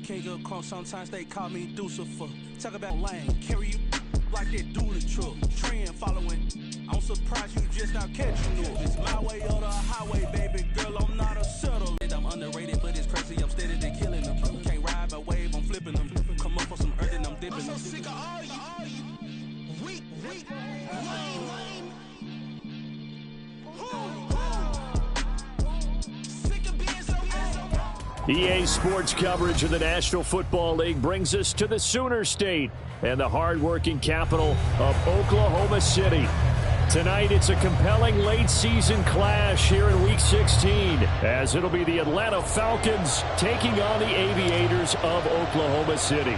king of crunk, sometimes they call me Lucifer. Talk about lane, carry you like that do the truck. Trend following, I'm surprised you just not catching up. It's my way or the highway, baby girl, I'm not a settle. I'm underrated, but it's crazy, I'm steady to killing them. Can't ride my wave, I'm flipping them. Come up for some earth and I'm dipping them. I'm so sick of all you weak, lame. EA Sports coverage of the National Football League brings us to the Sooner State and the hard-working capital of Oklahoma City. Tonight, it's a compelling late-season clash here in Week 16, as it'll be the Atlanta Falcons taking on the Aviators of Oklahoma City.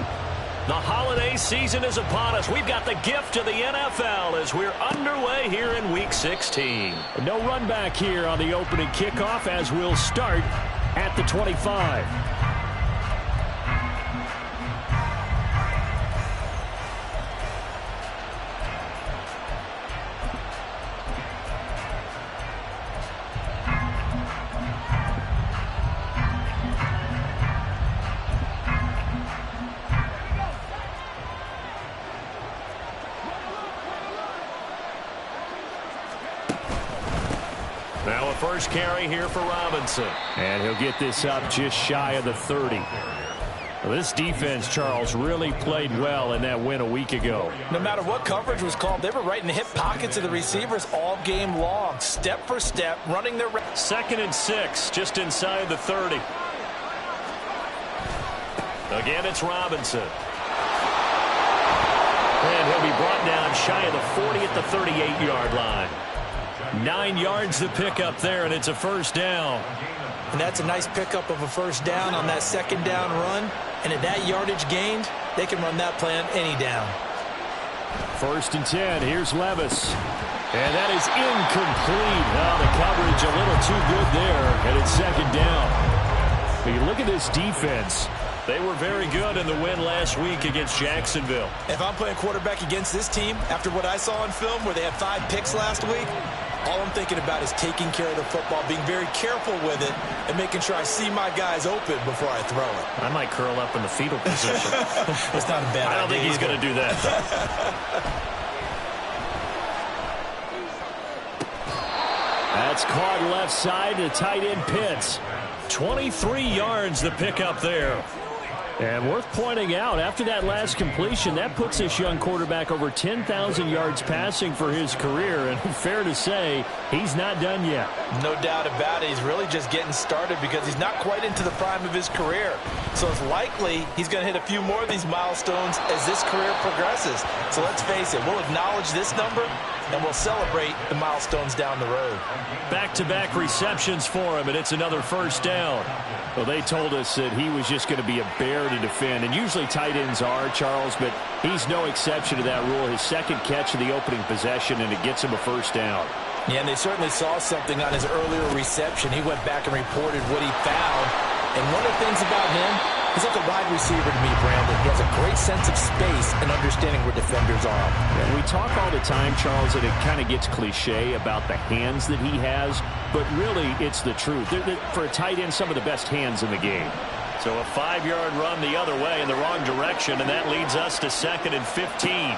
The holiday season is upon us. We've got the gift of the NFL as we're underway here in Week 16. No run back here on the opening kickoff as we'll start at the 25. Now a first carry here for Robinson. And he'll get this up just shy of the 30. Well, this defense, Charles, really played well in that win a week ago. No matter what coverage was called, they were right in the hip pockets of the receivers all game long. Step for step, running their... 2nd and 6, just inside the 30. Again, it's Robinson. And he'll be brought down shy of the 40 at the 38-yard line. 9 yards to pick up there, and it's a first down. And that's a nice pickup of a first down on that second down run. And at that yardage gained, they can run that play on any down. 1st and 10. Here's Levis. And that is incomplete. Now the coverage a little too good there, and it's 2nd down. But you look at this defense. They were very good in the win last week against Jacksonville. If I'm playing quarterback against this team, after what I saw on film where they had 5 picks last week, all I'm thinking about is taking care of the football, being very careful with it, and making sure I see my guys open before I throw it. I might curl up in the fetal position. It's not a bad idea. I don't think he's going to do that. That's caught left side to tight end Pitts. 23 yards the pickup there. And worth pointing out, after that last completion, that puts this young quarterback over 10,000 yards passing for his career. And fair to say, he's not done yet. No doubt about it. He's really just getting started because he's not quite into the prime of his career. So it's likely he's going to hit a few more of these milestones as this career progresses. So let's face it, we'll acknowledge this number and we'll celebrate the milestones down the road. Back-to-back receptions for him, and it's another first down. Well, they told us that he was just going to be a bear to defend, and usually tight ends are, Charles, but he's no exception to that rule. His 2nd catch of the opening possession, and it gets him a first down. Yeah, and they certainly saw something on his earlier reception. He went back and reported what he found. And one of the things about him, he's like a wide receiver to me, Brandon. He has a great sense of space and understanding where defenders are. And we talk all the time, Charles, and it kind of gets cliche about the hands that he has, but really it's the truth. For a tight end, some of the best hands in the game. So a 5-yard run the other way in the wrong direction, and that leads us to 2nd and 15.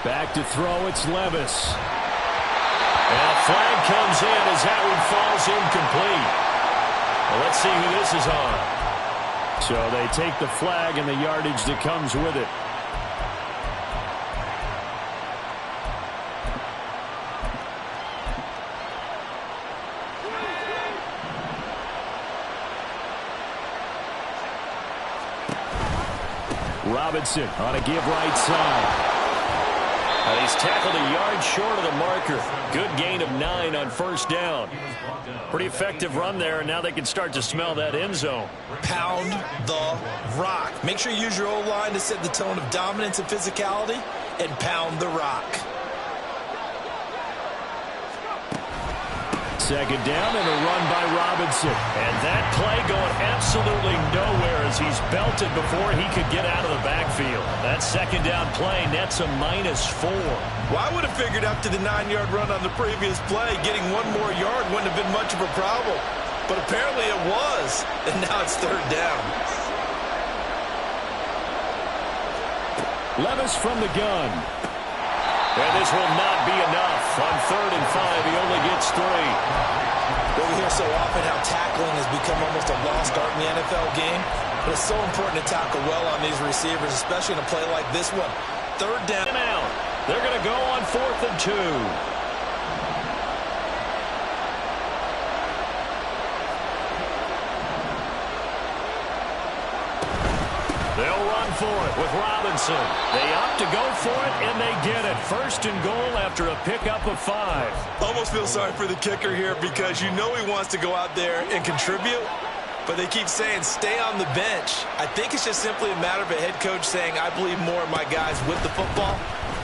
Back to throw, it's Levis. And a flag comes in as that one falls incomplete. Well, let's see who this is on. So they take the flag and the yardage that comes with it. Robinson on a give right side. And he's tackled a yard short of the marker. Good gain of 9 on first down. Pretty effective run there, and now they can start to smell that end zone. Pound the rock. Make sure you use your O-line to set the tone of dominance and physicality, and pound the rock. 2nd down and a run by Robinson. And that play going absolutely nowhere as he's belted before he could get out of the backfield. That 2nd down play nets a -4. Well, I would have figured after the 9-yard run on the previous play, getting 1 more yard wouldn't have been much of a problem. But apparently it was, and now it's 3rd down. Levis from the gun. And this will not be enough. On 3rd and 5, he only gets 3. Well, we hear so often how tackling has become almost a lost art in the NFL game. But it's so important to tackle well on these receivers, especially in a play like this one. 3rd down. Out. They're going to go on 4th and 2. They'll run for it with Robinson. They opt to go for it, and they get it. 1st and goal after a pickup of 5. Almost feel sorry for the kicker here because you know he wants to go out there and contribute, but they keep saying stay on the bench. I think it's just simply a matter of a head coach saying I believe more in my guys with the football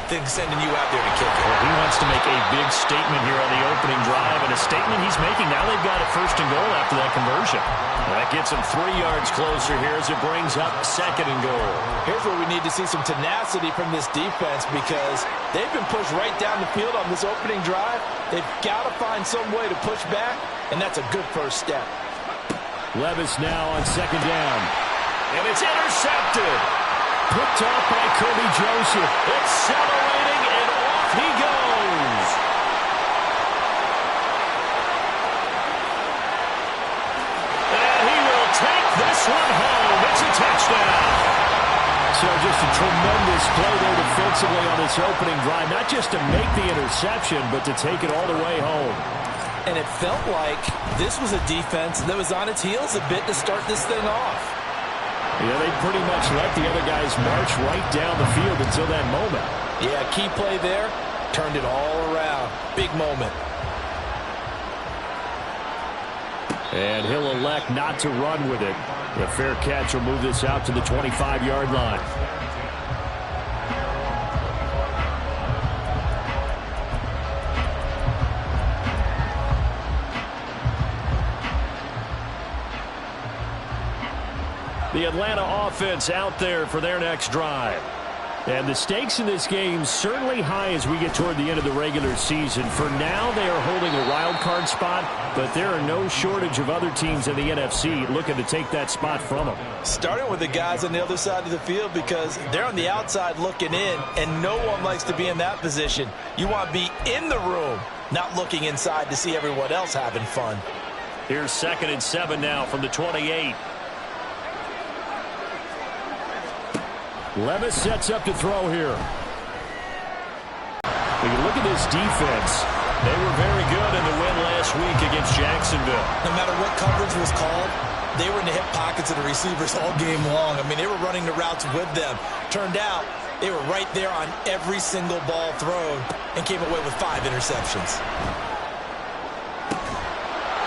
than sending you out there to kick it. Well, he wants to make a big statement here on the opening drive, and a statement he's making. Now they've got it 1st and goal after that conversion. That gets them 3 yards closer here as it brings up 2nd and goal. Here's where we need to see some tenacity from this defense because they've been pushed right down the field on this opening drive. They've got to find some way to push back, and that's a good first step. Levis now on 2nd down. And it's intercepted. Picked off by Kobe Joseph. Accelerating, and off he goes. And he will take this one home. It's a touchdown. So just a tremendous play there defensively on this opening drive. Not just to make the interception, but to take it all the way home. And it felt like this was a defense that was on its heels a bit to start this thing off. Yeah, they pretty much let the other guys march right down the field until that moment. Yeah, key play there. Turned it all around. Big moment. And he'll elect not to run with it. The fair catch will move this out to the 25-yard line. The Atlanta offense out there for their next drive. And the stakes in this game certainly high as we get toward the end of the regular season. For now, they are holding a wild card spot, but there are no shortage of other teams in the NFC looking to take that spot from them. Starting with the guys on the other side of the field because they're on the outside looking in, and no one likes to be in that position. You want to be in the room, not looking inside to see everyone else having fun. Here's 2nd and 7 now from the 28. Levis sets up to throw here. When you look at this defense, they were very good in the win last week against Jacksonville. No matter what coverage was called, they were in the hip pockets of the receivers all game long. I mean, they were running the routes with them. Turned out, they were right there on every single ball thrown and came away with 5 interceptions.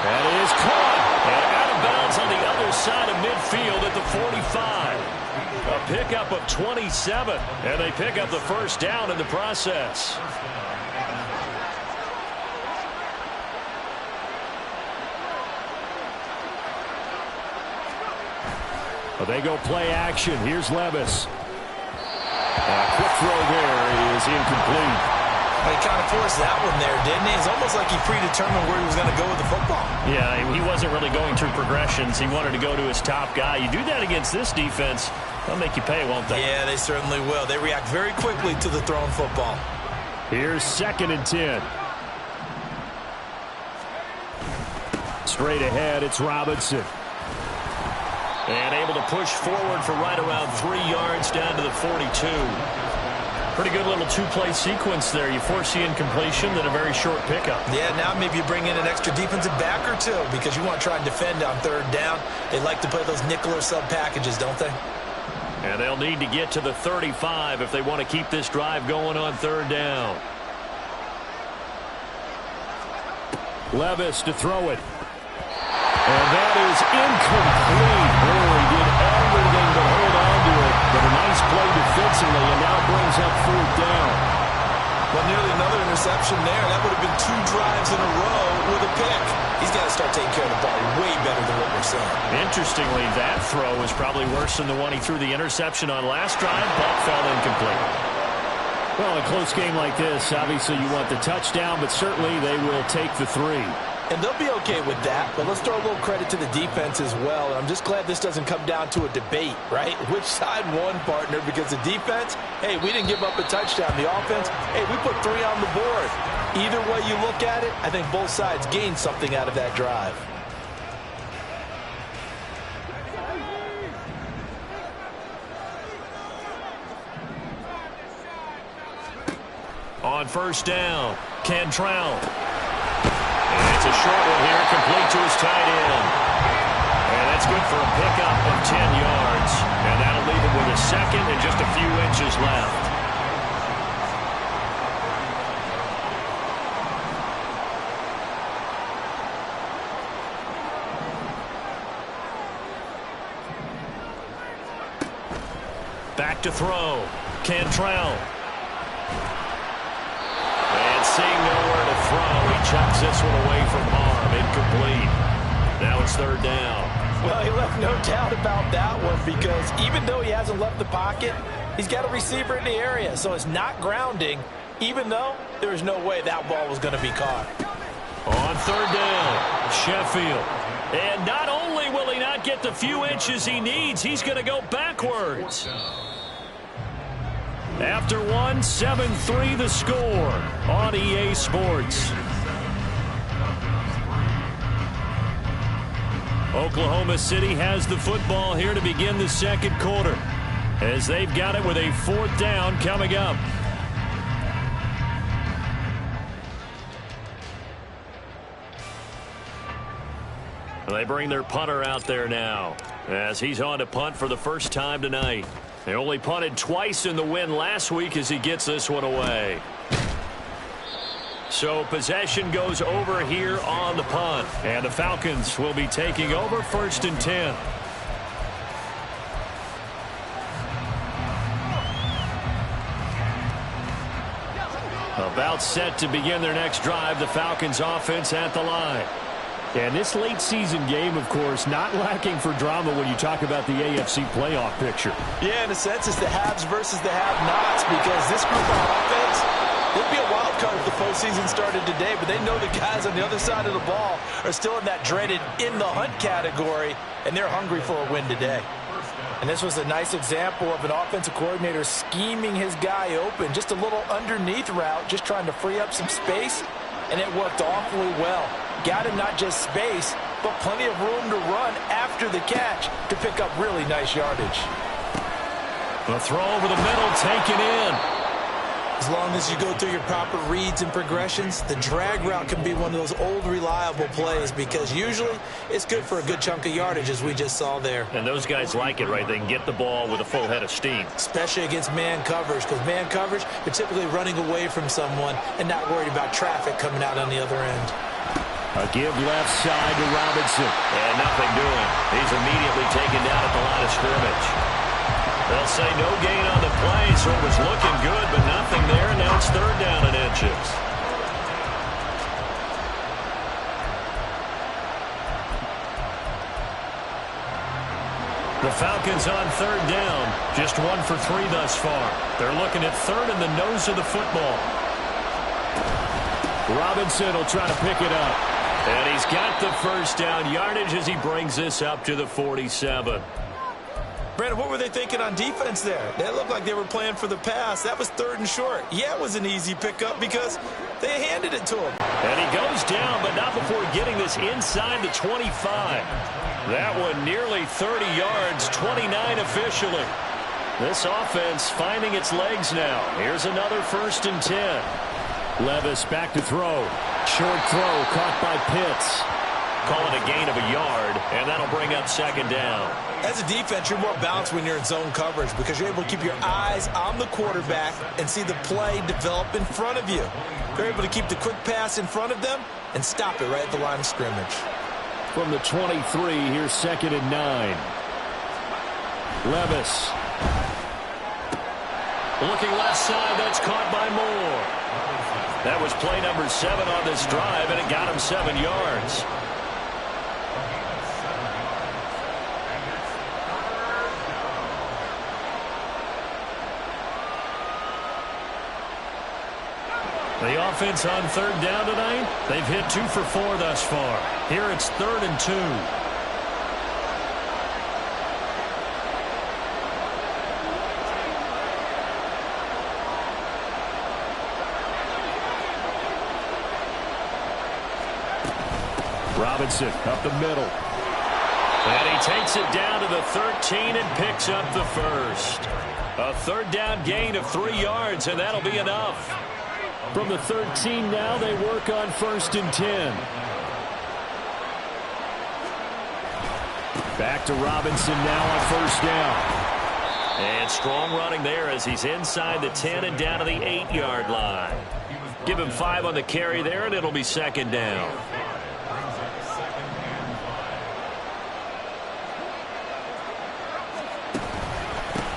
That is caught. And out of bounds on the other side of midfield at the 45. A pickup of 27, and they pick up the 1st down in the process. Well, they go play action. Here's Levis. A quick throw there is incomplete. He kind of forced that one there, didn't he? It's almost like he predetermined where he was going to go with the football. Yeah, he wasn't really going through progressions. He wanted to go to his top guy. You do that against this defense, they'll make you pay, won't they? Yeah, they certainly will. They react very quickly to the thrown football. Here's 2nd and 10. Straight ahead, it's Robinson. And able to push forward for right around 3 yards down to the 42. Pretty good little 2-play sequence there. You force the incompletion, then a very short pickup. Yeah, now maybe you bring in an extra defensive back or two because you want to try and defend on 3rd down. They like to play those nickel or sub packages, don't they? And they'll need to get to the 35 if they want to keep this drive going on 3rd down. Levis to throw it. And that is incomplete. Oh, he did everything but hold on to it. But a nice play defensively, and now brings up 4th down. Well, nearly another interception there. That would have been 2 drives in a row with a pick. He's got to start taking care of the ball way better than what we're seeing. Interestingly, that throw was probably worse than the one he threw the interception on last drive, but fell incomplete. Well, a close game like this, obviously you want the touchdown, but certainly they will take the 3. And they'll be okay with that, but let's throw a little credit to the defense as well. And I'm just glad this doesn't come down to a debate, right? Which side won, partner? Because the defense, hey, we didn't give up a touchdown. The offense, hey, we put 3 on the board. Either way you look at it, I think both sides gained something out of that drive. On first down, Cantrell. And it's a short one here, complete to his tight end. And that's good for a pickup of 10 yards. And that'll leave him with a second and just a few inches left. Back to throw, Cantrell. And seeing nowhere to throw, he chucks this one away from harm, incomplete. Now it's third down. Well, he left no doubt about that one because even though he hasn't left the pocket, he's got a receiver in the area, so it's not grounding, even though there's no way that ball was going to be caught. On third down, Sheffield. And not only will he not get the few inches he needs, he's going to go backwards. After one, 7-3 the score on EA Sports. Oklahoma City has the football here to begin the second quarter as they've got it with a fourth down coming up. They bring their punter out there now as he's on to punt for the first time tonight. They only punted twice in the win last week as he gets this one away. So possession goes over here on the punt. And the Falcons will be taking over first and 10. About set to begin their next drive, the Falcons offense at the line. And this late season game, of course, not lacking for drama when you talk about the AFC playoff picture. Yeah, in a sense, it's the haves versus the have-nots because this group of offense, they'd be a wild card if the postseason started today, but they know the guys on the other side of the ball are still in that dreaded in-the-hunt category, and they're hungry for a win today. And this was a nice example of an offensive coordinator scheming his guy open, just a little underneath route, just trying to free up some space, and it worked awfully well. Got him not just space, but plenty of room to run after the catch to pick up really nice yardage. The throw over the middle, taken in. As long as you go through your proper reads and progressions, the drag route can be one of those old reliable plays because usually it's good for a good chunk of yardage as we just saw there. And those guys like it, right? They can get the ball with a full head of steam. Especially against man coverage because man coverage, you're typically running away from someone and not worried about traffic coming out on the other end. A give left side to Robinson. And nothing doing. He's immediately taken down at the line of scrimmage. They'll say no gain on the play, so it was looking good, but nothing there. Now it's third down and inches. The Falcons on third down. Just 1 for 3 thus far. They're looking at third in the nose of the football. Robinson will try to pick it up. And he's got the first down yardage as he brings this up to the 47. Brandon, what were they thinking on defense there? They looked like they were playing for the pass. That was third and short. Yeah, it was an easy pickup because they handed it to him. And he goes down, but not before getting this inside the 25. That one nearly 30 yards, 29 officially. This offense finding its legs now. Here's another first and 10. Levis back to throw. Short throw caught by Pitts. Call it a gain of a yard, and that'll bring up second down. As a defense, you're more balanced when you're in zone coverage because you're able to keep your eyes on the quarterback and see the play develop in front of you. You're able to keep the quick pass in front of them and stop it right at the line of scrimmage. From the 23, here's second and 9. Levis. Looking left side, that's caught by Moore. That was play number 7 on this drive, and it got him 7 yards. The offense on third down tonight, they've hit 2 for 4 thus far. Here it's 3rd and 2. Robinson up the middle. And he takes it down to the 13 and picks up the first. A 3rd down gain of 3 yards, and that'll be enough. From the 13 now, they work on 1st and 10. Back to Robinson now on 1st down. And strong running there as he's inside the 10 and down to the 8-yard line. Give him 5 on the carry there, and it'll be 2nd down.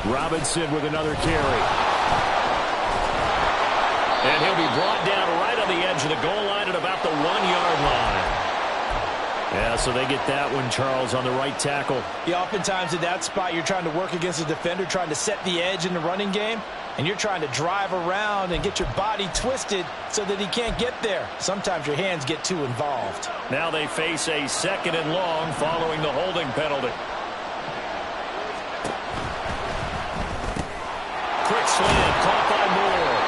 Robinson with another carry. And he'll be brought down right on the edge of the goal line at about the 1-yard line. Yeah, so they get that one, Charles, on the right tackle. Yeah, oftentimes in that spot, you're trying to work against a defender, trying to set the edge in the running game, and you're trying to drive around and get your body twisted so that he can't get there. Sometimes your hands get too involved. Now they face a 2nd and long following the holding penalty. Quick slant, caught by Moore.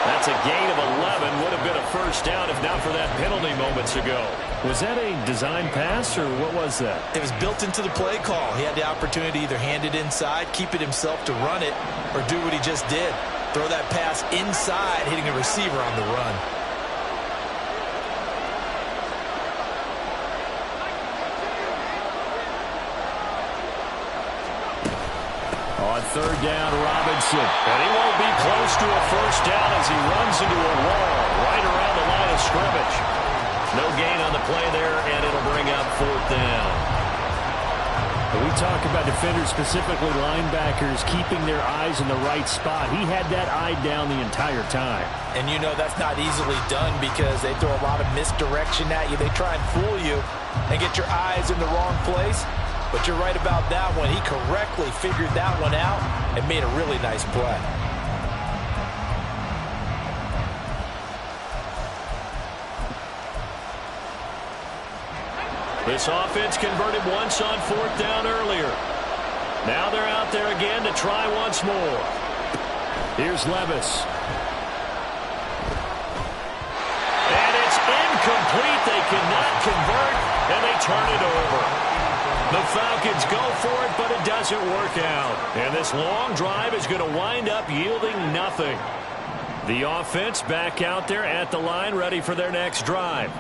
That's a gain of 11. Would have been a 1st down if not for that penalty moments ago. Was that a design pass, or what was that? It was built into the play call. He had the opportunity to either hand it inside, keep it himself to run it, or do what he just did. Throw that pass inside, hitting a receiver on the run. On 3rd down, Robinson. And he won't be close to a 1st down as he runs into a wall right around the line of scrimmage. No gain on the play there, and it'll bring up 4th down. When we talk about defenders, specifically linebackers, keeping their eyes in the right spot. He had that eye down the entire time. And you know that's not easily done because they throw a lot of misdirection at you. They try and fool you and get your eyes in the wrong place. But you're right about that one. He correctly figured that one out and made a really nice play. This offense converted once on 4th down earlier. Now they're out there again to try once more. Here's Levis. And it's incomplete. They cannot convert, and they turn it over. The Falcons go for it, but it doesn't work out. And this long drive is going to wind up yielding nothing. The offense back out there at the line, ready for their next drive.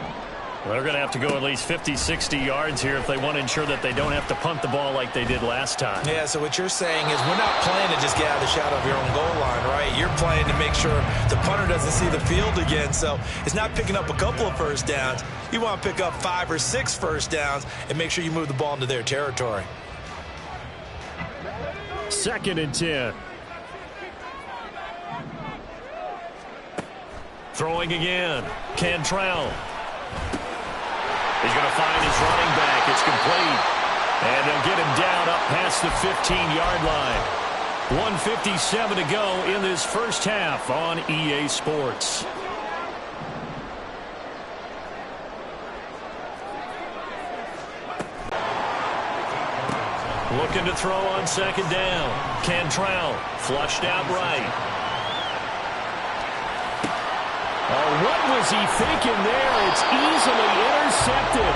Well, they're going to have to go at least 50, 60 yards here if they want to ensure that they don't have to punt the ball like they did last time. Yeah, so what you're saying is we're not playing to just get out of the shadow of your own goal line, right? You're playing to make sure the punter doesn't see the field again. So it's not picking up a couple of 1st downs. You want to pick up 5 or 6 1st downs and make sure you move the ball into their territory. 2nd and 10. Throwing again. Cantrell. He's going to find his running back. It's complete. And they'll get him down up past the 15-yard line. 1:57 to go in this 1st half on EA Sports. Looking to throw on 2nd down. Cantrell flushed out right. Oh, what was he thinking there? It's easily intercepted.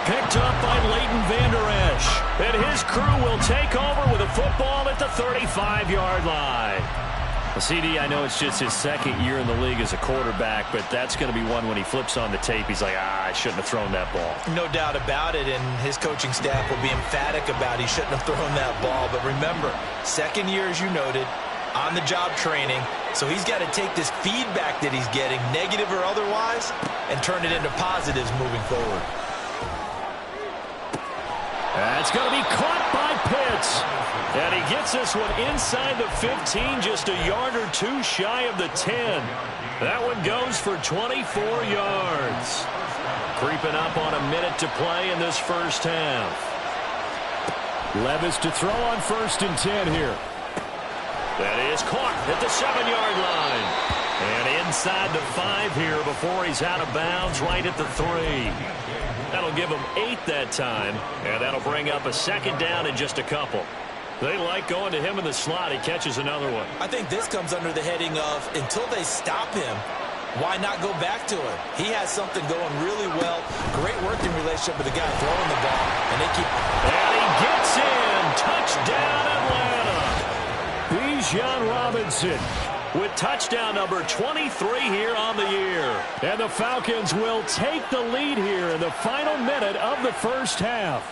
Picked up by Leighton Vander Esch. And his crew will take over with a football at the 35-yard line. Well, CD, I know it's just his 2nd year in the league as a quarterback, but that's going to be one when he flips on the tape. He's like, I shouldn't have thrown that ball. No doubt about it, and his coaching staff will be emphatic about he shouldn't have thrown that ball. But remember, 2nd year, as you noted, on-the-job training. So he's got to take this feedback that he's getting, negative or otherwise, and turn it into positives moving forward. That's going to be caught by Pitts. And he gets this one inside the 15, just a yard or 2 shy of the 10. That one goes for 24 yards. Creeping up on a minute to play in this 1st half. Levis to throw on 1st and 10 here. That is caught at the 7-yard line. And inside the 5 here before he's out of bounds right at the 3. That'll give him 8 that time, and that'll bring up a second down in just a couple. They like going to him in the slot. He catches another one. I think this comes under the heading of until they stop him, why not go back to him? He has something going really well. Great working relationship with the guy throwing the ball, and they keep... And he gets in. Touchdown, Atlanta. Bijan Robinson with touchdown number 23 here on the year. And the Falcons will take the lead here in the final minute of the first half.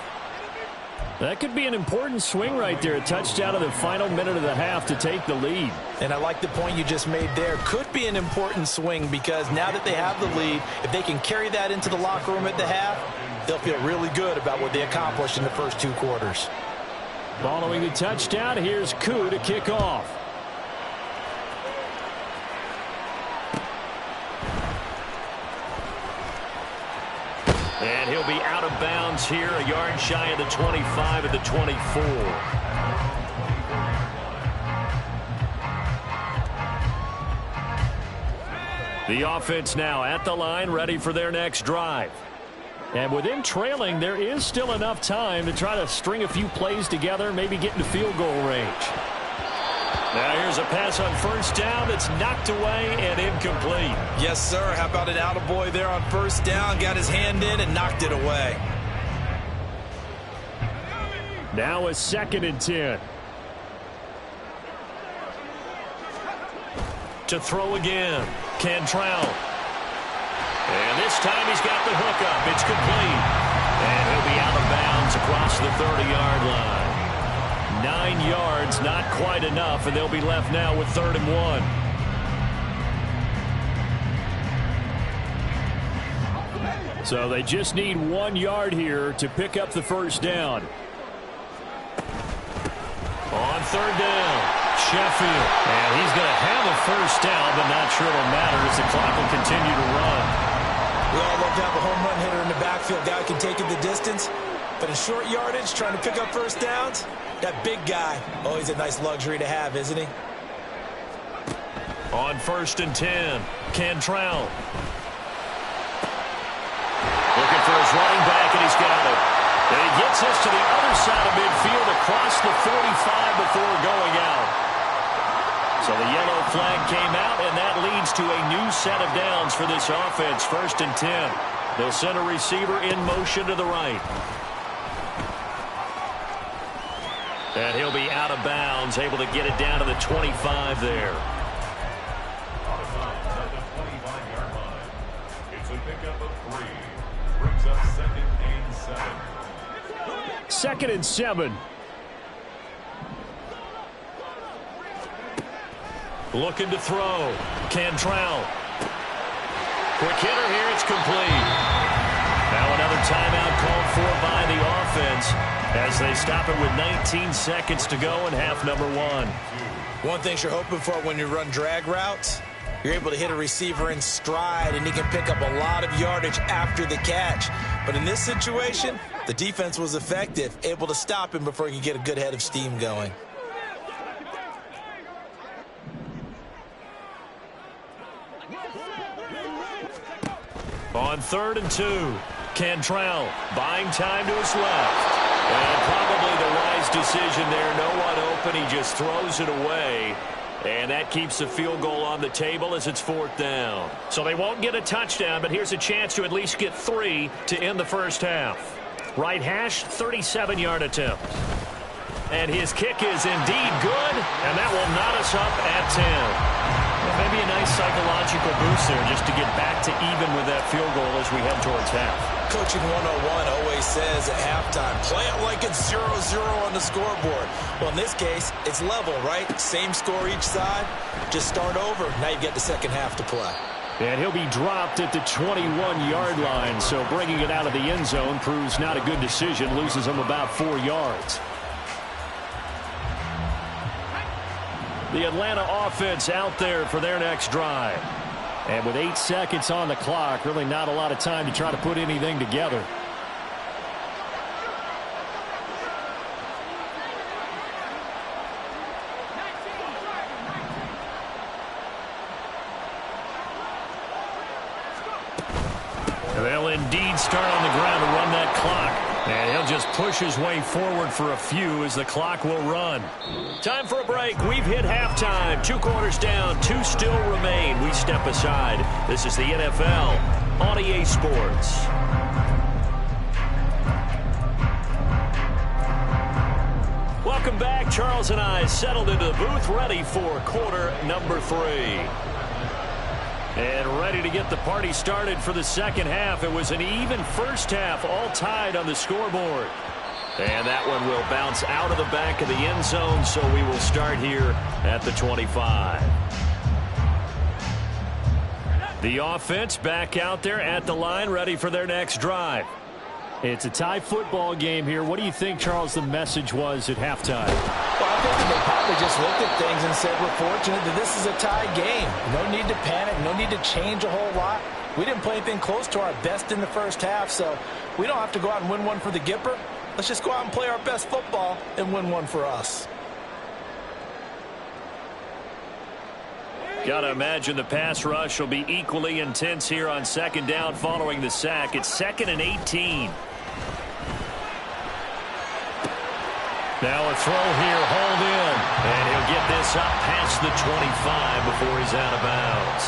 That could be an important swing right there. A touchdown in the final minute of the half to take the lead. And I like the point you just made there. Could be an important swing because now that they have the lead, if they can carry that into the locker room at the half, they'll feel really good about what they accomplished in the first 2 quarters. Following the touchdown, here's Koo to kick off. And he'll be out of bounds here, a yard shy of the 25 at the 24. The offense now at the line, ready for their next drive. And with him trailing, there is still enough time to try to string a few plays together, maybe get into field goal range. Now here's a pass on first down that's knocked away and incomplete. Yes, sir. How about an attaboy there on first down? Got his hand in and knocked it away. Now a 2nd and 10. To throw again, Cantrell. And this time he's got the hook up. It's complete. And he'll be out of bounds across the 30-yard line. 9 yards, not quite enough, and they'll be left now with 3rd and 1. So they just need 1 yard here to pick up the first down. On 3rd down, Sheffield. And he's going to have a first down, but not sure it'll matter as the clock will continue to run. We all love to have a home run hitter in the backfield. Guy who can take it the distance. But in short yardage, trying to pick up first downs, that big guy, always a nice luxury to have, isn't he? On 1st and 10, Cantrell. Looking for his running back, and he's got it. And he gets this to the other side of midfield across the 45 before going out. So the yellow flag came out, and that leads to a new set of downs for this offense. 1st and 10. They'll send a receiver in motion to the right. And he'll be out of bounds, able to get it down to the 25 there. It's a pickup of 3. Brings up 2nd and 7. 2nd and 7. Looking to throw. Cantrell. Quick hitter here. It's complete. Now another timeout called for by the offense as they stop it with 19 seconds to go in half number 1. One thing you're hoping for when you run drag routes, you're able to hit a receiver in stride, and he can pick up a lot of yardage after the catch. But in this situation, the defense was effective, able to stop him before he could get a good head of steam going. On 3rd and 2, Cantrell buying time to his left. And probably the wise decision there. No one open. He just throws it away. And that keeps the field goal on the table as it's 4th down. So they won't get a touchdown, but here's a chance to at least get 3 to end the first half. Right hash, 37-yard attempt. And his kick is indeed good, and that will knot us up at 10. Well, maybe a nice psychological boost there just to get back to even with that field goal as we head towards half. Coaching 101 always says at halftime, play it like it's 0-0 on the scoreboard. Well, in this case, it's level, right? Same score each side. Just start over. Now you get the second half to play. And he'll be dropped at the 21-yard line, so bringing it out of the end zone proves not a good decision. Loses him about 4 yards. The Atlanta offense out there for their next drive. And with 8 seconds on the clock, really not a lot of time to try to put anything together. They'll indeed start on the ground to run that clock. And he'll just push his way forward for a few as the clock will run. Time for a break. We've hit halftime. 2 quarters down. 2 still remain. We step aside. This is the NFL on EA Sports. Welcome back. Charles and I settled into the booth, ready for quarter number 3. And ready to get the party started for the second half. It was an even first half, all tied on the scoreboard. And that one will bounce out of the back of the end zone, so we will start here at the 25. The offense back out there at the line, ready for their next drive. It's a tie football game here. What do you think, Charles, the message was at halftime? Well, I think they probably just looked at things and said, we're fortunate that this is a tie game. No need to panic. No need to change a whole lot. We didn't play anything close to our best in the first half, so we don't have to go out and win one for the Gipper. Let's just go out and play our best football and win one for us. Got to imagine the pass rush will be equally intense here on second down following the sack. It's 2nd and 18. Now a throw here, hold in. And he'll get this up past the 25 before he's out of bounds.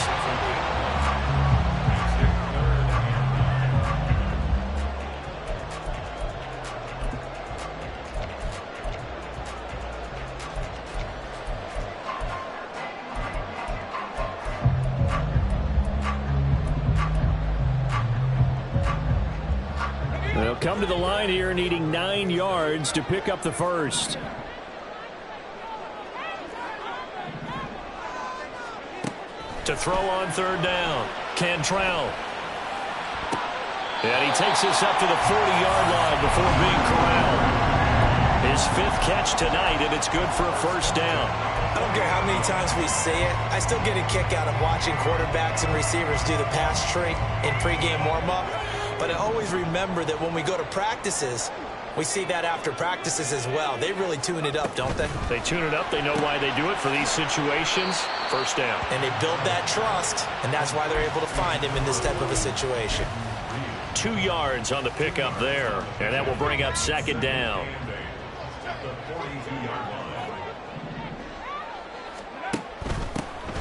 They'll come to the line here needing 9 yards to pick up the first. To throw on third down, Cantrell. And he takes this up to the 40-yard line before being corralled. His 5th catch tonight, and it's good for a first down. I don't care how many times we say it, I still get a kick out of watching quarterbacks and receivers do the pass tree in pregame warm-up. But I always remember that when we go to practices, we see that after practices as well. They really tune it up, don't they? They tune it up. They know why they do it for these situations. First down. And they build that trust, and that's why they're able to find him in this type of a situation. 2 yards on the pickup there, and that will bring up second down.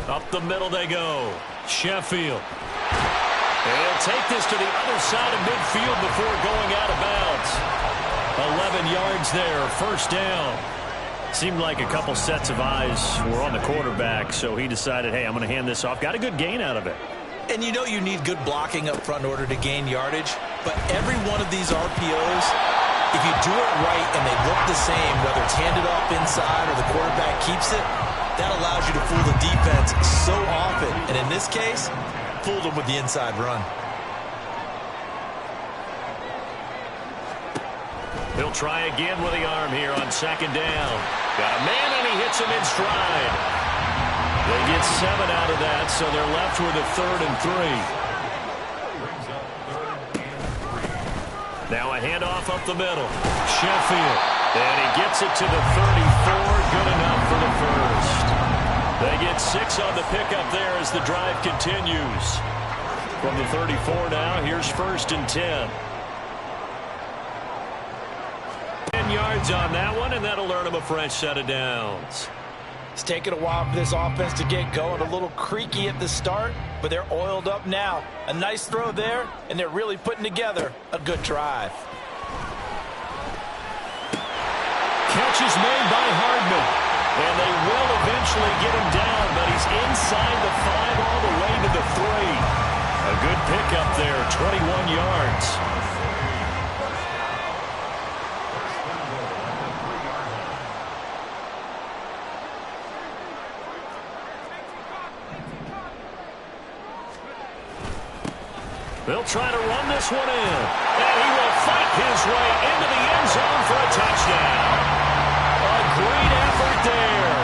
Up the middle they go. Sheffield. And he'll take this to the other side of midfield before going out of bounds. 11 yards there, first down. Seemed like a couple sets of eyes were on the quarterback, so he decided, hey, I'm going to hand this off. Got a good gain out of it. And you know you need good blocking up front in order to gain yardage, but every one of these RPOs, if you do it right and they look the same, whether it's handed off inside or the quarterback keeps it, that allows you to fool the defense so often. And in this case, fooled them with the inside run. He'll try again with the arm here on second down. Got a man, and he hits him in stride. They get 7 out of that, so they're left with a 3rd and 3. Now a handoff up the middle. Sheffield. And he gets it to the 34. Good enough for the first. They get 6 on the pickup there as the drive continues. From the 34 now, here's 1st and 10. 10 yards on that one, and that'll earn him a fresh set of downs. It's taken a while for this offense to get going. A little creaky at the start, but they're oiled up now. A nice throw there, and they're really putting together a good drive. Catch is made by Hardman, and they will eventually get him down, but he's inside the 5 all the way to the 3. A good pickup there, 21 yards. They'll try to run this one in, and he will fight his way into the end zone for a touchdown. A great effort there.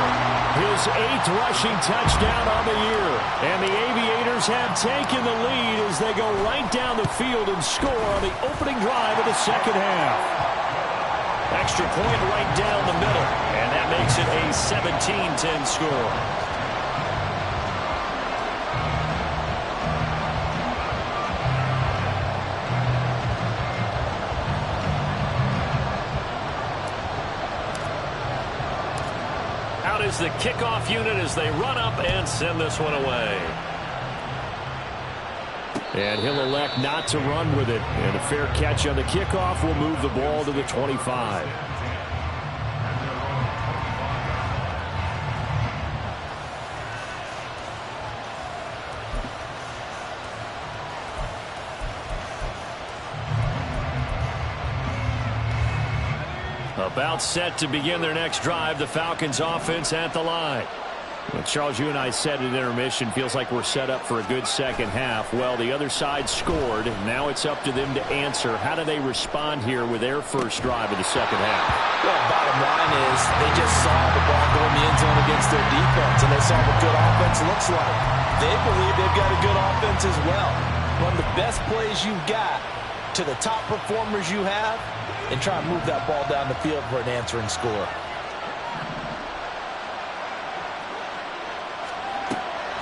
His 8th rushing touchdown on the year, and the Aviators have taken the lead as they go right down the field and score on the opening drive of the second half. Extra point right down the middle, and that makes it a 17-10 score. is the kickoff unit as they run up and send this one away. And he'll elect not to run with it. And a fair catch on the kickoff will move the ball to the 25. About set to begin their next drive, the Falcons offense at the line. Well, Charles, you and I said at intermission, feels like we're set up for a good second half. Well, the other side scored. Now it's up to them to answer. How do they respond here with their first drive of the second half? Well, bottom line is they just saw the ball go in the end zone against their defense, and they saw what good offense looks like. They believe they've got a good offense as well. Run the best plays you've got to the top performers you have, and try and move that ball down the field for an answering score.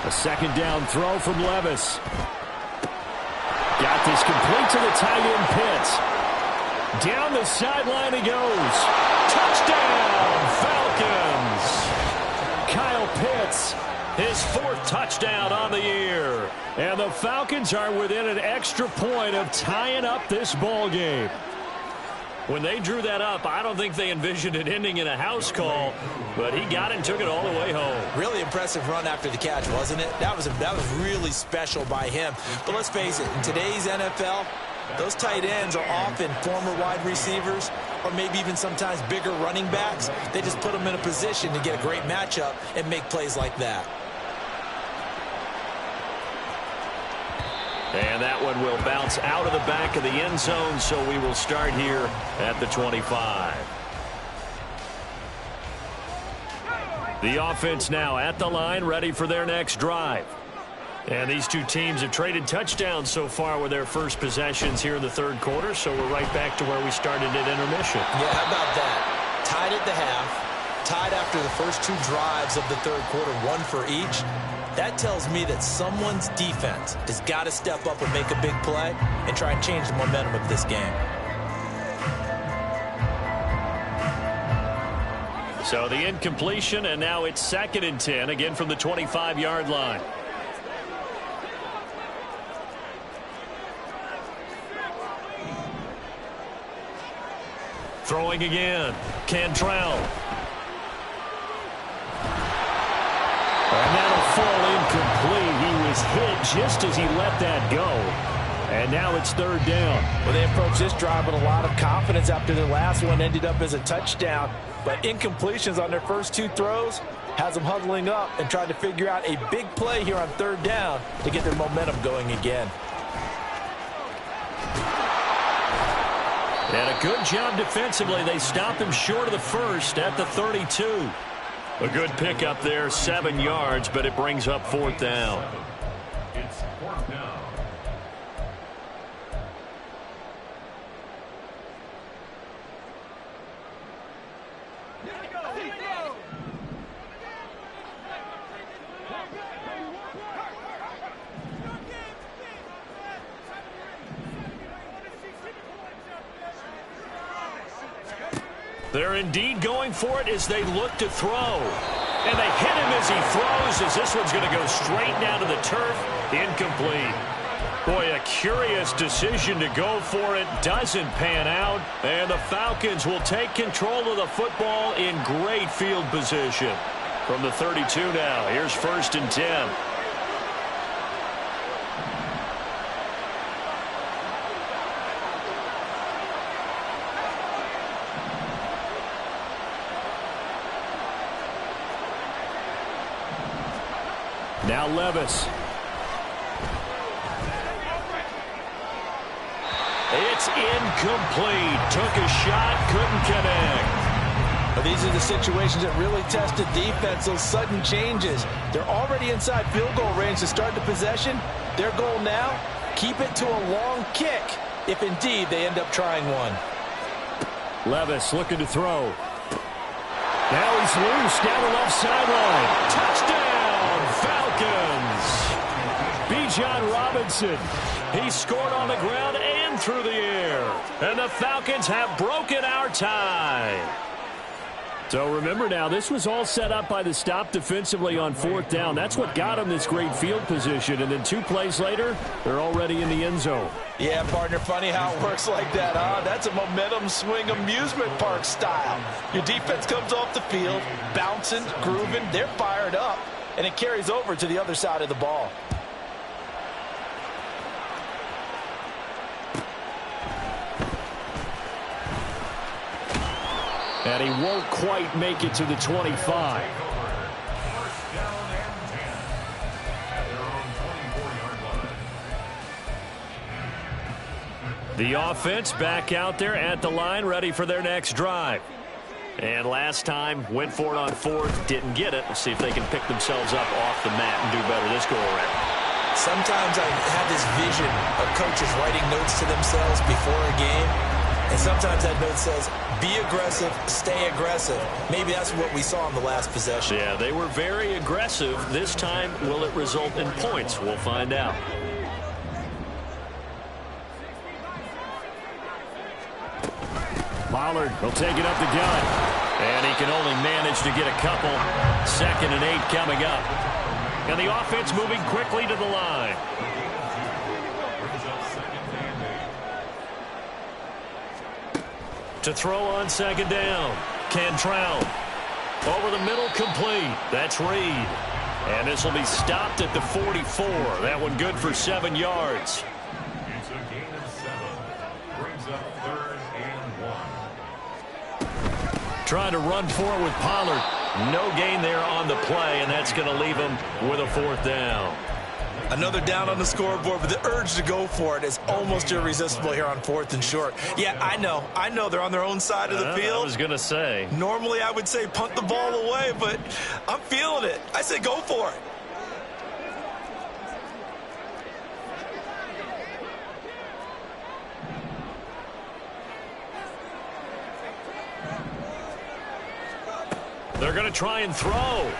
A second down throw from Levis. Got this complete to the tight end Pitts. Down the sideline he goes. Touchdown, Falcons. Kyle Pitts, his fourth touchdown on the year. And the Falcons are within an extra point of tying up this ball game. When they drew that up, I don't think they envisioned it ending in a house call, but he got it and took it all the way home. Really impressive run after the catch, wasn't it? That was really special by him. But let's face it, in today's NFL, those tight ends are often former wide receivers or maybe even sometimes bigger running backs. They just put them in a position to get a great matchup and make plays like that. And that one will bounce out of the back of the end zone, so we will start here at the 25. The offense now at the line, ready for their next drive. And these two teams have traded touchdowns so far with their first possessions here in the third quarter, so we're right back to where we started at intermission. Yeah, how about that? Tied at the half, tied after the first two drives of the third quarter, one for each. That tells me that someone's defense has got to step up and make a big play and try and change the momentum of this game. So the incompletion, and now it's 2nd and 10, again from the 25-yard line. Throwing again, Cantrell. And that'll fall incomplete. He was hit just as he let that go. And now it's 3rd down. Well, they approached this drive with a lot of confidence after their last one ended up as a touchdown. But incompletions on their first two throws has them huddling up and trying to figure out a big play here on 3rd down to get their momentum going again. And a good job defensively. They stopped him short of the first at the 32. A good pickup there, 7 yards, but it brings up 4th down. It's 4th down. They're indeed going for it as they look to throw. And they hit him as he throws, as this one's going to go straight down to the turf. Incomplete. Boy, a curious decision to go for it. Doesn't pan out. And the Falcons will take control of the football in great field position. From the 32 now, here's 1st and 10. Now Levis. It's incomplete. Took a shot, couldn't connect. But these are the situations that really test the defense, those sudden changes. They're already inside field goal range to start the possession. Their goal now, keep it to a long kick, if indeed they end up trying one. Levis looking to throw. Now he's loose down the left sideline. Touchdown, Falcons. Bijan Robinson. He scored on the ground and through the air. And the Falcons have broken our tie. So remember now, this was all set up by the stop defensively on 4th down. That's what got them this great field position. And then 2 plays later, they're already in the end zone. Yeah, partner, funny how it works like that, huh? That's a momentum swing amusement park style. Your defense comes off the field, bouncing, grooving, they're fired up, and it carries over to the other side of the ball. And he won't quite make it to the 25. The offense back out there at the line, ready for their next drive. And last time, went for it on 4th, didn't get it. We'll see if they can pick themselves up off the mat and do better this go-around. Sometimes I have this vision of coaches writing notes to themselves before a game. And sometimes that note says, be aggressive, stay aggressive. Maybe that's what we saw in the last possession. Yeah, they were very aggressive. This time, will it result in points? We'll find out. Pollard will take it up the gut. And he can only manage to get a couple. 2nd and 8 coming up. And the offense moving quickly to the line. To throw on 2nd down. Cantrell. Over the middle, complete. That's Reed. And this will be stopped at the 44. That one good for 7 yards. It's a gain of 7. Brings up 3rd and 1. Trying to run for it with Pollard. No gain there on the play, and that's going to leave him with a 4th down. Another down on the scoreboard, but the urge to go for it is almost irresistible here on 4th and short. Yeah, I know they're on their own side of the field. I was going to say. Normally I would say punt the ball away, but I'm feeling it. I say go for it. They're going to try and throw.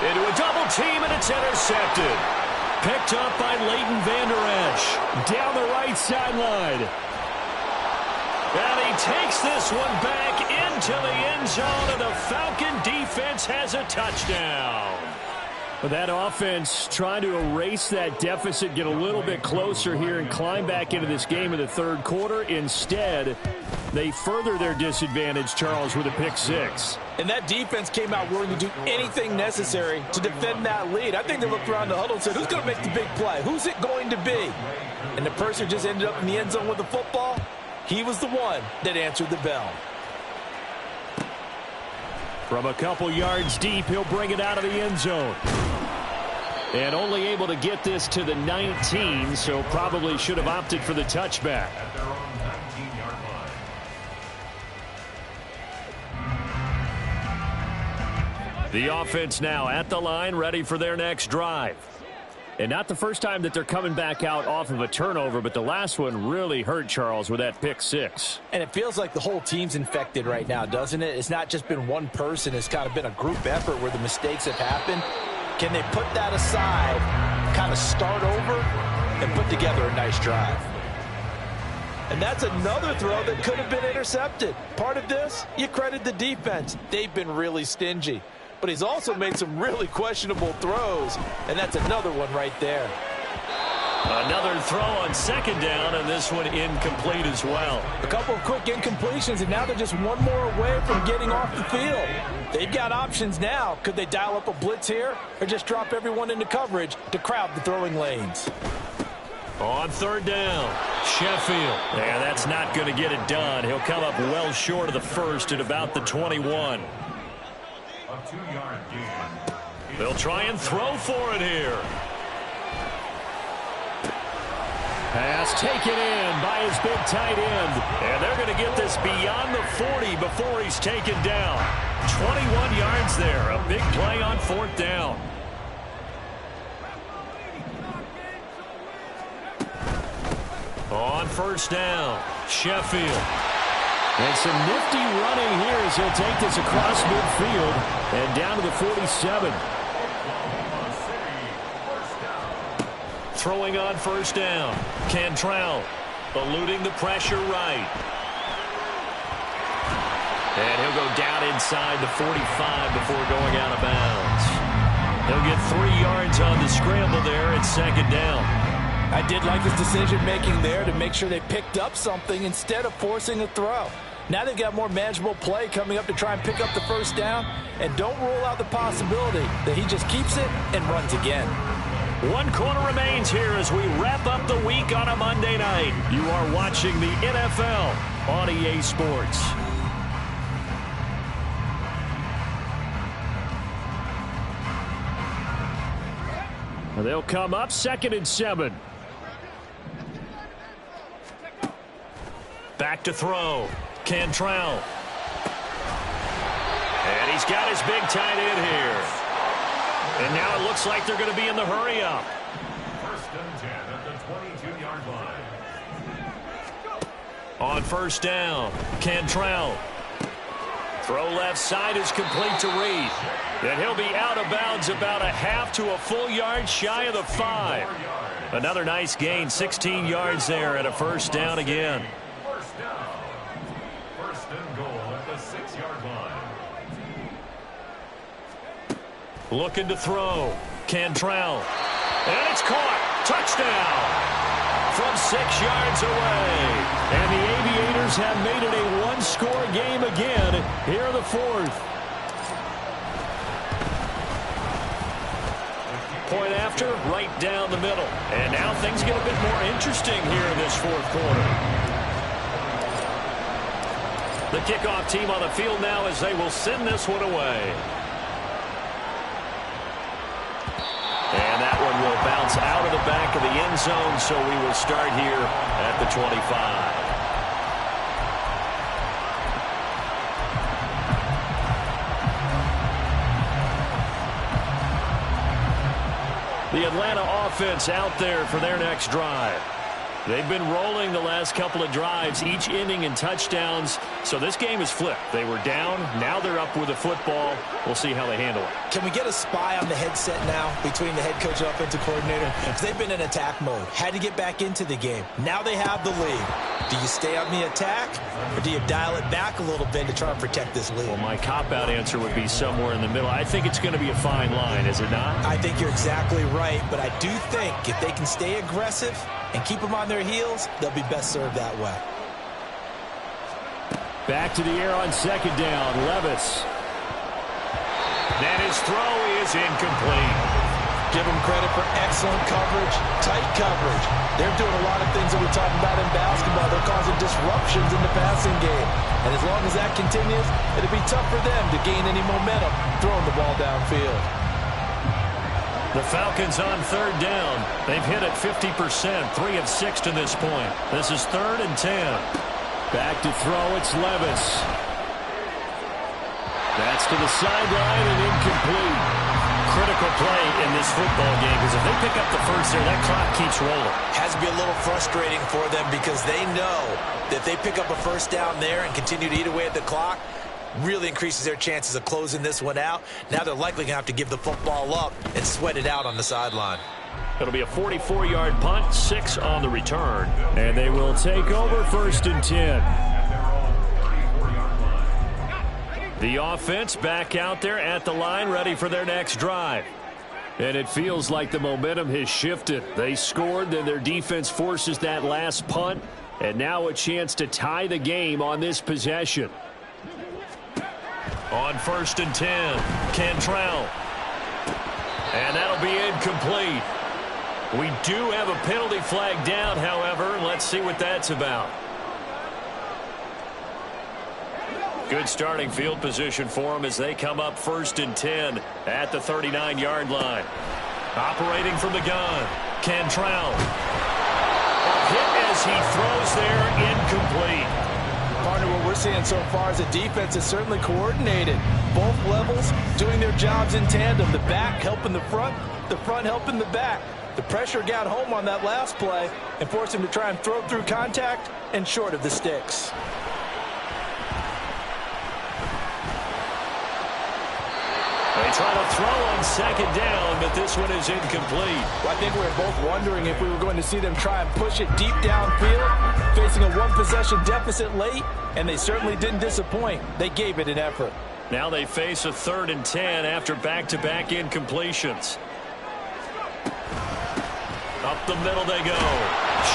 Into a double team, and it's intercepted. Picked up by Leighton Vander Esch. Down the right sideline. And he takes this one back into the end zone, and the Falcon defense has a touchdown. That offense trying to erase that deficit, get a little bit closer here, and climb back into this game in the 3rd quarter. Instead, they further their disadvantage, Charles, with a pick 6. And that defense came out willing to do anything necessary to defend that lead. I think they looked around the huddle and said, who's going to make the big play? Who's it going to be? And the person who just ended up in the end zone with the football, he was the one that answered the bell. From a couple yards deep, he'll bring it out of the end zone. And only able to get this to the 19, so probably should have opted for the touchback. At their own 19-yard line. The offense now at the line, ready for their next drive. And not the first time that they're coming back out off of a turnover, but the last one really hurt, Charles, with that pick 6. And it feels like the whole team's infected right now, doesn't it? It's not just been one person. It's kind of been a group effort where the mistakes have happened. Can they put that aside, kind of start over, and put together a nice drive? And that's another throw that could have been intercepted. Part of this, you credit the defense. They've been really stingy. But he's also made some really questionable throws, and that's another one right there. Another throw on 2nd down, and this one incomplete as well. A couple of quick incompletions, and now they're just one more away from getting off the field. They've got options now. Could they dial up a blitz here, or just drop everyone into coverage to crowd the throwing lanes? On 3rd down, Sheffield. And that's not going to get it done. He'll come up well short of the first at about the 21. A 2-yard gain. They'll try and throw for it here. Pass taken in by his big tight end. And they're going to get this beyond the 40 before he's taken down. 21 yards there. A big play on 4th down. On 1st down, Sheffield. And some nifty running here as he'll take this across midfield and down to the 47. Throwing on 1st down, Cantrell eluding the pressure right. And he'll go down inside the 45 before going out of bounds. He'll get 3 yards on the scramble there at second down. I did like his decision-making there to make sure they picked up something instead of forcing a throw. Now they've got more manageable play coming up to try and pick up the first down, and don't rule out the possibility that he just keeps it and runs again. 1 quarter remains here as we wrap up the week on a Monday night. You are watching the NFL on EA Sports. They'll come up 2nd and 7. Back to throw. Cantrell. And he's got his big tight end here. And now it looks like they're going to be in the hurry up. 1st and 10 at the 22-yard line. On 1st down, Cantrell. Throw left side is complete to Reed. And he'll be out of bounds about a half to a full yard shy of the 5. Another nice gain, 16 yards there and a 1st down again. 1st down. 1st and goal at the 6-yard line. Looking to throw. Cantrell. And it's caught. Touchdown. From 6 yards away. And the Aviators have made it a 1-score game again here in the 4th. Point after, right down the middle. And now things get a bit more interesting here in this 4th quarter. The kickoff team on the field now as they will send this one away. And that one will bounce out of the back of the end zone, so we will start here at the 25. The Atlanta offense out there for their next drive. They've been rolling the last couple of drives, each ending in touchdowns. So this game is flipped. They were down. Now they're up with the football. We'll see how they handle it. Can we get a spy on the headset now between the head coach and offensive coordinator? They've been in attack mode. Had to get back into the game. Now they have the lead. Do you stay on the attack, or do you dial it back a little bit to try and protect this lead? Well, my cop-out answer would be somewhere in the middle. I think it's going to be a fine line, is it not? I think you're exactly right, but I do think if they can stay aggressive and keep them on their heels, they'll be best served that way. Back to the air on 2nd down. Levis. Then his throw is incomplete. Give them credit for excellent coverage, tight coverage. They're doing a lot of things that we talk about in basketball. They're causing disruptions in the passing game. And as long as that continues, it'll be tough for them to gain any momentum throwing the ball downfield. The Falcons on 3rd down. They've hit it 50%, 3 of 6 to this point. This is 3rd and 10. Back to throw, it's Levis. That's to the sideline and incomplete. Critical play in this football game, because if they pick up the first there, that clock keeps rolling. Has to be a little frustrating for them because they know that if they pick up a 1st down there and continue to eat away at the clock, really increases their chances of closing this one out. Now they're likely going to have to give the football up and sweat it out on the sideline. It'll be a 44-yard punt, 6 on the return. And they will take over 1st and 10. The offense back out there at the line, ready for their next drive. And it feels like the momentum has shifted. They scored, then their defense forces that last punt, and now a chance to tie the game on this possession. On 1st and 10, Cantrell. And that'll be incomplete. We do have a penalty flag down, however. Let's see what that's about. Good starting field position for them as they come up 1st and 10 at the 39-yard line. Operating from the gun, Cantrell. Hit as he throws there, incomplete. Partner, what we're seeing so far is the defense is certainly coordinated. Both levels doing their jobs in tandem. The back helping the front helping the back. The pressure got home on that last play and forced him to try and throw through contact and short of the sticks. They try to throw on second down, but this one is incomplete. Well, I think we were both wondering if we were going to see them try and push it deep downfield, facing a one-possession deficit late, and they certainly didn't disappoint. They gave it an effort. Now they face a 3rd and 10 after back-to-back incompletions. Up the middle they go.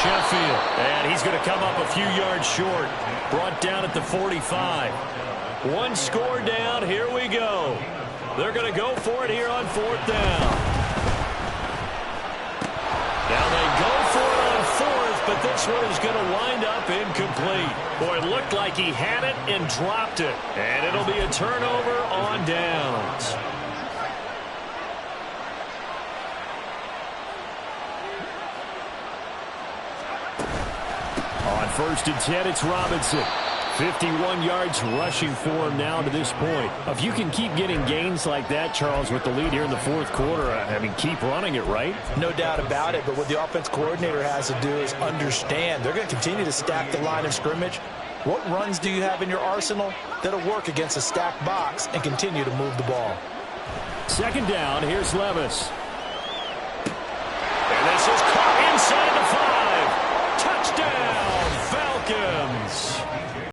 Sheffield. And he's going to come up a few yards short. Brought down at the 45. One score down. Here we go. They're going to go for it here on 4th down. Now they go for it on 4th, but this one is going to wind up incomplete. Boy, it looked like he had it and dropped it. And it'll be a turnover on downs. On 1st and 10, it's Robinson. 51 yards rushing for him now to this point. If you can keep getting gains like that, Charles, with the lead here in the 4th quarter, I mean, keep running it, right? No doubt about it, but what the offense coordinator has to do is understand they're going to continue to stack the line of scrimmage. What runs do you have in your arsenal that'll work against a stacked box and continue to move the ball? 2nd down, here's Levis.